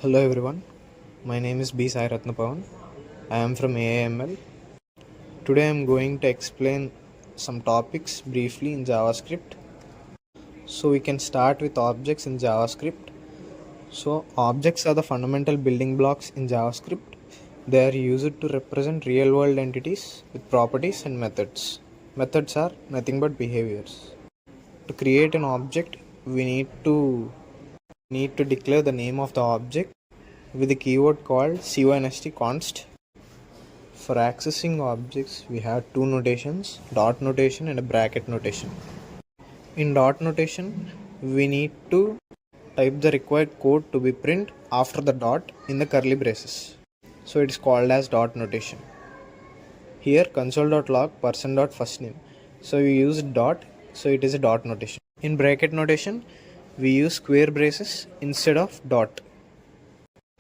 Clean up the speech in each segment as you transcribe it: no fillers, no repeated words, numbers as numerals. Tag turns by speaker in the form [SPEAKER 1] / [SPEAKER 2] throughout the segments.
[SPEAKER 1] Hello everyone, my name is B. Sai Ratnapavan. I am from AAML. Today I am going to explain some topics briefly in JavaScript. So we can start with objects in JavaScript. So objects are the fundamental building blocks in JavaScript. They are used to represent real world entities with properties and methods. Methods are nothing but behaviors. To create an object, we need to declare the name of the object with a keyword called const. For accessing objects, we have two notations, dot notation and a bracket notation. In dot notation, we need to type the required code to be print after the dot in the curly braces. So it is called as dot notation. Here console.log person.firstname. So we use dot, so it is a dot notation. In bracket notation, we use square braces instead of dot.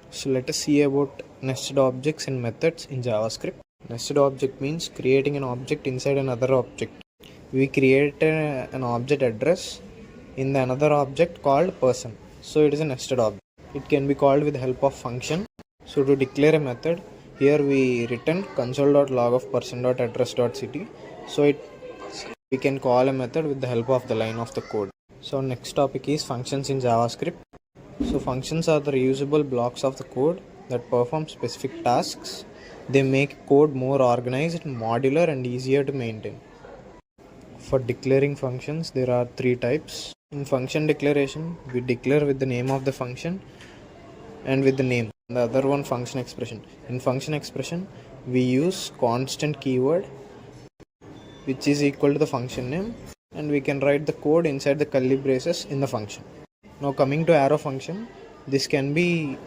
[SPEAKER 1] So let us see about nested objects and methods in JavaScript. Nested object means creating an object inside another object. We create an object address in the another object called person. So it is a nested object. It can be called with the help of function. So to declare a method, here we return console.log of person.address.city. So we can call a method with the help of the line of the code. So next topic is functions in JavaScript. So functions are the reusable blocks of the code that perform specific tasks. They make code more organized, modular and easier to maintain. For declaring functions, there are three types. In function declaration, we declare with the name of the function and with the name. The other one, function expression. In function expression, we use constant keyword which is equal to the function name, and we can write the code inside the curly braces in the function. Now coming to arrow function, this can be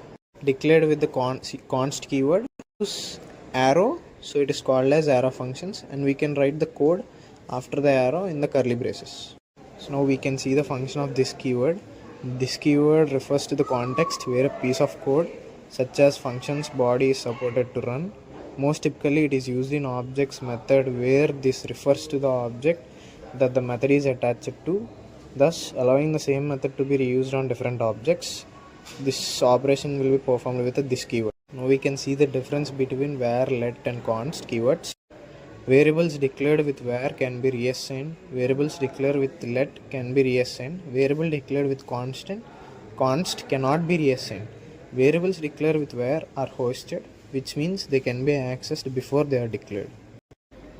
[SPEAKER 1] declared with the const keyword. Use arrow, so it is called as arrow functions, and we can write the code after the arrow in the curly braces. So now we can see the function of this keyword. This keyword refers to the context where a piece of code such as functions body is supported to run. Most typically it is used in objects method where this refers to the object that the method is attached to, thus allowing the same method to be reused on different objects. This operation will be performed with this keyword. Now we can see the difference between var, let and const keywords. Variables declared with var can be reassigned. Variables declared with let can be reassigned. Variable declared with const cannot be reassigned. Variables declared with var are hosted, which means they can be accessed before they are declared.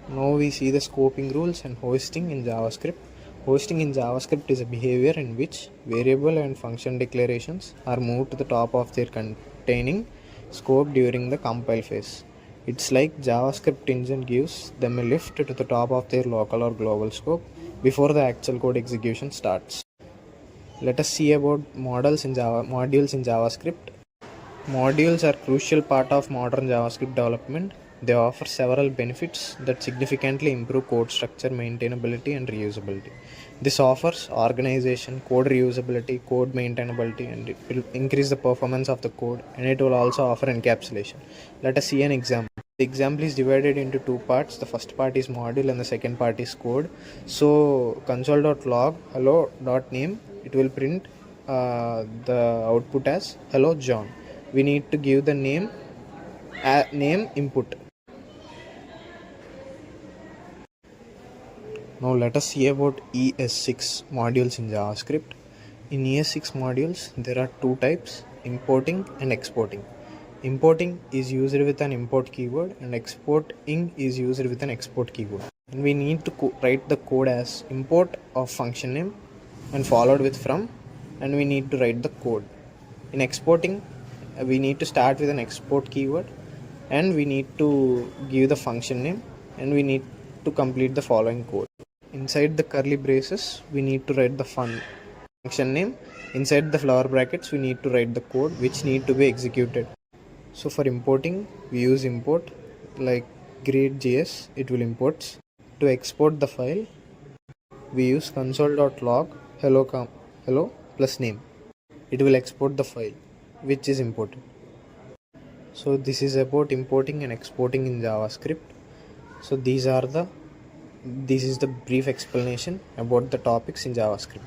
[SPEAKER 1] Now we see the scoping rules and hosting in JavaScript. Hosting in JavaScript is a behavior in which variable and function declarations are moved to the top of their containing scope during the compile phase. It's like JavaScript engine gives them a lift to the top of their local or global scope before the actual code execution starts. Let us see about modules in JavaScript. Modules are a crucial part of modern JavaScript development. They offer several benefits that significantly improve code structure, maintainability, and reusability. This offers organization, code reusability, code maintainability, and it will increase the performance of the code, and it will also offer encapsulation. Let us see an example. The example is divided into two parts. The first part is module and the second part is code. So console.log hello.name, it will print the output as hello John. We need to give the name input. Now let us see about ES6 modules in JavaScript. In ES6 modules, there are two types, importing and exporting. Importing is used with an import keyword and exporting is used with an export keyword. And we need to write the code as import of function name and followed with from, and we need to write the code. In exporting, we need to start with an export keyword and we need to give the function name and we need to complete the following code. Inside the curly braces, we need to write the function name. Inside the flower brackets, we need to write the code which need to be executed. So for importing, we use import like greet.js, it will import. To export the file, we use console.log hello plus name. It will export the file which is imported. So this is about importing and exporting in JavaScript. So this is the brief explanation about the topics in JavaScript.